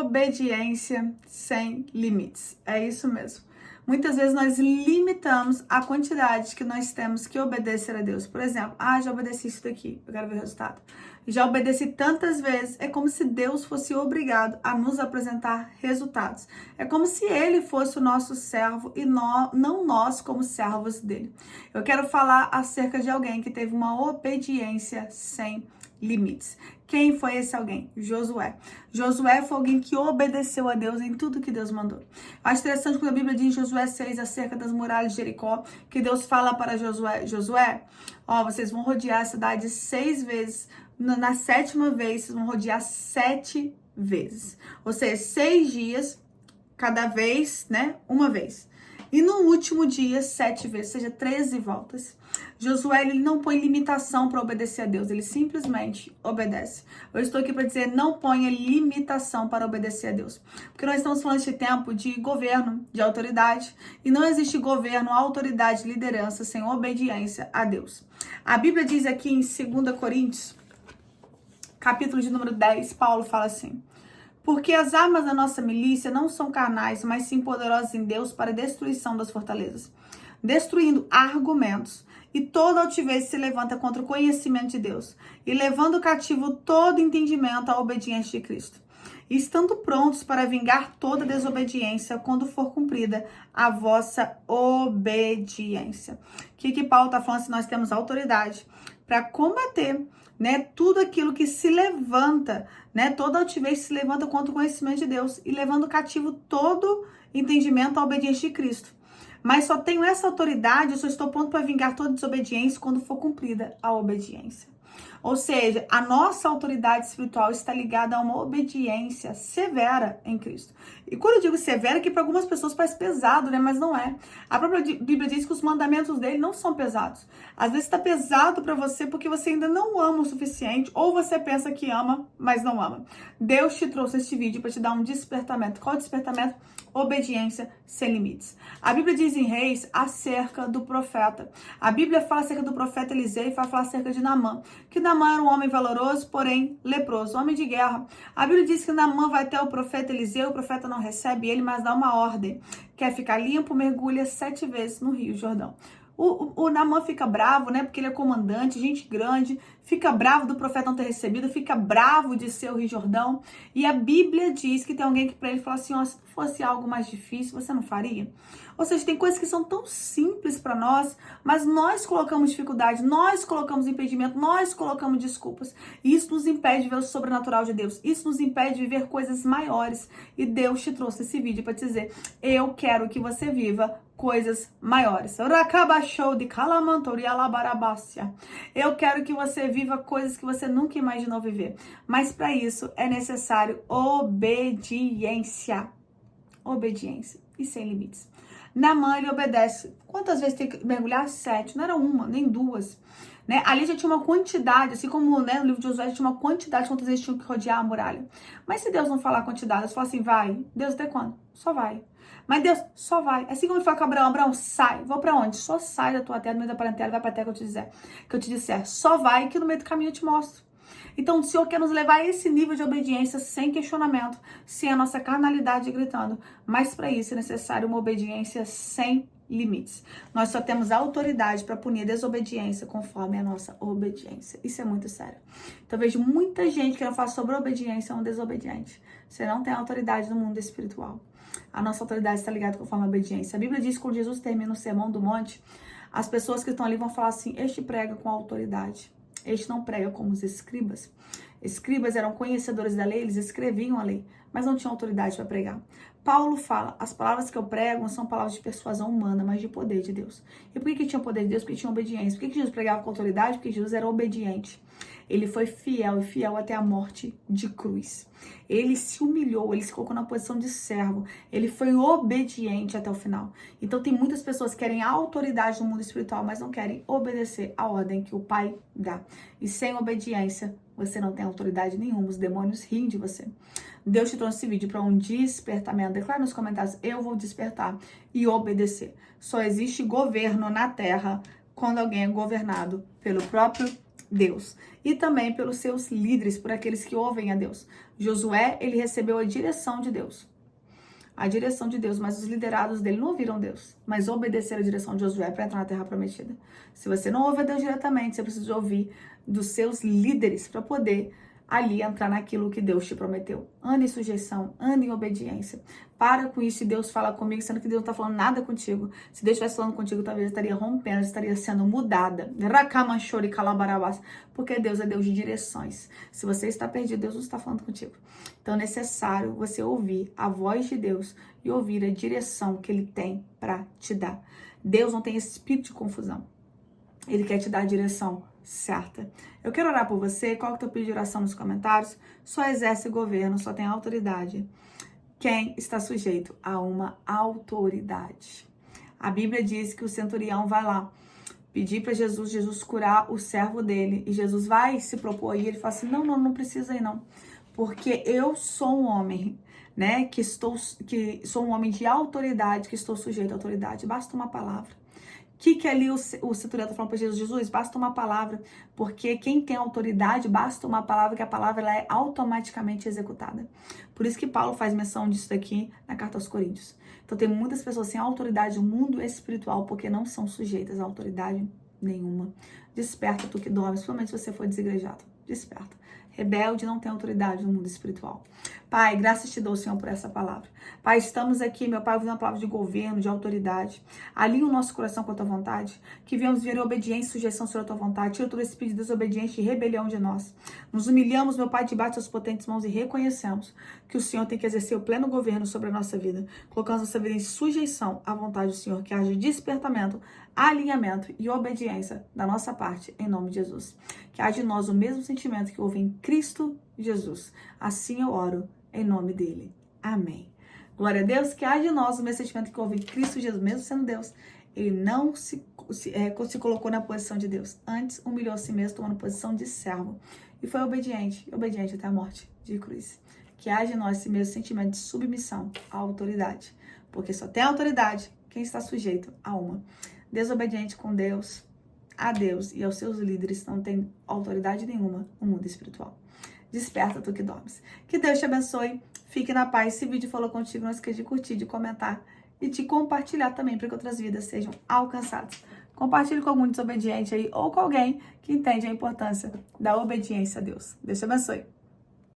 obediência sem limites. É isso mesmo. Muitas vezes nós limitamos a quantidade que nós temos que obedecer a Deus. Por exemplo, já obedeci isso daqui, eu quero ver o resultado. Já obedeci tantas vezes, é como se Deus fosse obrigado a nos apresentar resultados. É como se Ele fosse o nosso servo e não nós como servos dele. Eu quero falar acerca de alguém que teve uma obediência sem limites. Quem foi esse alguém? Josué. Josué foi alguém que obedeceu a Deus em tudo que Deus mandou. Acho interessante quando a Bíblia diz em Josué 6 acerca das muralhas de Jericó, que Deus fala para Josué, vocês vão rodear a cidade 6 vezes, na 7ª vez, vocês vão rodear 7 vezes. Ou seja, 6 dias, cada vez, né? Uma vez. E no último dia, 7 vezes, ou seja, 13 voltas. Josué, ele não põe limitação para obedecer a Deus, ele simplesmente obedece. Eu estou aqui para dizer, não ponha limitação para obedecer a Deus. Porque nós estamos falando de tempo de governo, de autoridade, e não existe governo, autoridade, liderança sem obediência a Deus. A Bíblia diz aqui em 2 Coríntios, capítulo de número 10, Paulo fala assim: porque as armas da nossa milícia não são carnais, mas sim poderosas em Deus para a destruição das fortalezas, destruindo argumentos e toda altivez se levanta contra o conhecimento de Deus, e levando cativo todo entendimento à obediência de Cristo, e estando prontos para vingar toda desobediência quando for cumprida a vossa obediência. O que Paulo está falando? Se nós temos autoridade para combater, né, tudo aquilo que se levanta, né, toda altivez se levanta contra o conhecimento de Deus, e levando cativo todo entendimento à obediência de Cristo. Mas só tenho essa autoridade, eu só estou pronto para vingar toda desobediência quando for cumprida a obediência. Ou seja, a nossa autoridade espiritual está ligada a uma obediência severa em Cristo. E quando eu digo severa, que para algumas pessoas parece pesado, né? Mas não é. A própria Bíblia diz que os mandamentos dele não são pesados. Às vezes está pesado para você porque você ainda não ama o suficiente, ou você pensa que ama, mas não ama. Deus te trouxe este vídeo para te dar um despertamento. Qual despertamento? Obediência sem limites. A Bíblia diz em Reis acerca do profeta. A Bíblia fala acerca do profeta Eliseu e fala acerca de Naamã. Que Naamã era um homem valoroso, porém leproso, homem de guerra. A Bíblia diz que Naamã vai até o profeta Eliseu, o profeta não recebe ele, mas dá uma ordem. Quer ficar limpo, mergulha 7 vezes no Rio Jordão. O Naamã fica bravo, né? Porque ele é comandante, gente grande, fica bravo do profeta não ter recebido, fica bravo de ser o Rio Jordão. E a Bíblia diz que tem alguém que para ele fala assim, se fosse algo mais difícil, você não faria? Ou seja, tem coisas que são tão simples para nós, mas nós colocamos dificuldade, nós colocamos impedimento, nós colocamos desculpas. E isso nos impede de ver o sobrenatural de Deus. Isso nos impede de viver coisas maiores. E Deus te trouxe esse vídeo para te dizer, eu quero que você viva coisas maiores. Eu quero que você viva coisas que você nunca imaginou viver. Mas para isso é necessário obediência. Obediência e sem limites. Naamã, ele obedece. Quantas vezes tem que mergulhar? 7. Não era uma, nem 2. Né? Ali já tinha uma quantidade, assim como, né, no livro de Josué já tinha uma quantidade de quantas vezes tinham que rodear a muralha. Mas se Deus não falar a quantidade, Deus fala assim, vai. Deus, até quando? Só vai. Mas Deus, só vai. Assim como ele fala com Abraão, Abraão, sai. Vou pra onde? Só sai da tua terra, do meio da parentela, vai pra terra que eu te disser. Só vai, que no meio do caminho eu te mostro. Então o Senhor quer nos levar a esse nível de obediência sem questionamento, sem a nossa carnalidade gritando. Mas para isso é necessário uma obediência sem limites. Nós só temos autoridade para punir a desobediência conforme a nossa obediência. Isso é muito sério. Então eu vejo muita gente que não fala sobre obediência é um desobediente. Você não tem autoridade no mundo espiritual. A nossa autoridade está ligada conforme a obediência. A Bíblia diz que quando Jesus termina o Sermão do Monte, as pessoas que estão ali vão falar assim, este prega com autoridade. Este não prega como os escribas. Escribas eram conhecedores da lei, eles escreviam a lei, mas não tinham autoridade para pregar. Paulo fala, as palavras que eu prego não são palavras de persuasão humana, mas de poder de Deus. E por que tinha poder de Deus? Porque tinha obediência. Por que Jesus pregava com autoridade? Porque Jesus era obediente. Ele foi fiel e fiel até a morte de cruz. Ele se humilhou, ele se colocou na posição de servo. Ele foi obediente até o final. Então tem muitas pessoas que querem autoridade no mundo espiritual, mas não querem obedecer a ordem que o Pai dá. E sem obediência, você não tem autoridade nenhuma. Os demônios riem de você. Deus te trouxe esse vídeo para um despertamento. Declara nos comentários, eu vou despertar e obedecer. Só existe governo na terra quando alguém é governado pelo próprio Deus e também pelos seus líderes, por aqueles que ouvem a Deus. Josué, ele recebeu a direção de Deus. A direção de Deus, mas os liderados dele não ouviram Deus, mas obedeceram a direção de Josué para entrar na Terra Prometida. Se você não ouve a Deus diretamente, você precisa ouvir dos seus líderes para poder ali entrar naquilo que Deus te prometeu. Ande em sujeição, ande em obediência. Para com isso, se Deus fala comigo, sendo que Deus não está falando nada contigo. Se Deus estivesse falando contigo, talvez estaria rompendo, estaria sendo mudada. Porque Deus é Deus de direções. Se você está perdido, Deus não está falando contigo. Então é necessário você ouvir a voz de Deus e ouvir a direção que Ele tem para te dar. Deus não tem esse espírito de confusão. Ele quer te dar a direção certa. Eu quero orar por você. Qual é o teu pedido de oração nos comentários? Só exerce governo, só tem autoridade quem está sujeito a uma autoridade. A Bíblia diz que o centurião vai lá pedir para Jesus curar o servo dele, e Jesus vai se propor e ele fala assim, não precisa ir não, porque eu sou um homem, né, que sou um homem de autoridade, que estou sujeito à autoridade, basta uma palavra. Que ali o centurião está falando para Jesus, basta uma palavra, porque quem tem autoridade, basta uma palavra, que a palavra ela é automaticamente executada. Por isso que Paulo faz menção disso daqui na carta aos Coríntios. Então tem muitas pessoas sem autoridade no mundo espiritual, porque não são sujeitas a autoridade nenhuma. Desperta tu que dorme, principalmente se você for desigrejado. Desperta. Rebelde não tem autoridade no mundo espiritual. Pai, graças te dou, Senhor, por essa palavra. Pai, estamos aqui, meu Pai, ouvindo uma palavra de governo, de autoridade. Alinha o nosso coração com a tua vontade, que venhamos ver obediência e sujeição sobre a tua vontade. Tira todo esse espírito de desobediência e rebelião de nós. Nos humilhamos, meu Pai, debaixo das potentes mãos e reconhecemos que o Senhor tem que exercer o pleno governo sobre a nossa vida. Colocamos nossa vida em sujeição à vontade do Senhor, que haja despertamento, alinhamento e obediência da nossa parte, em nome de Jesus. Que haja em nós o mesmo sentimento que houve em Cristo Jesus. Assim eu oro, em nome dele. Amém. Glória a Deus, que haja em nós o mesmo sentimento que houve em Cristo Jesus, mesmo sendo Deus. Ele não se colocou na posição de Deus. Antes, humilhou a si mesmo, tomando posição de servo. E foi obediente até a morte de cruz. Que haja em nós esse mesmo sentimento de submissão à autoridade. Porque só tem autoridade quem está sujeito a uma. Desobediente com Deus, a Deus e aos seus líderes não tem autoridade nenhuma no mundo espiritual. Desperta tu que dormes. Que Deus te abençoe. Fique na paz. Se o vídeo falou contigo, não esqueça de curtir, de comentar e de compartilhar também para que outras vidas sejam alcançadas. Compartilhe com algum desobediente aí ou com alguém que entende a importância da obediência a Deus. Deus te abençoe.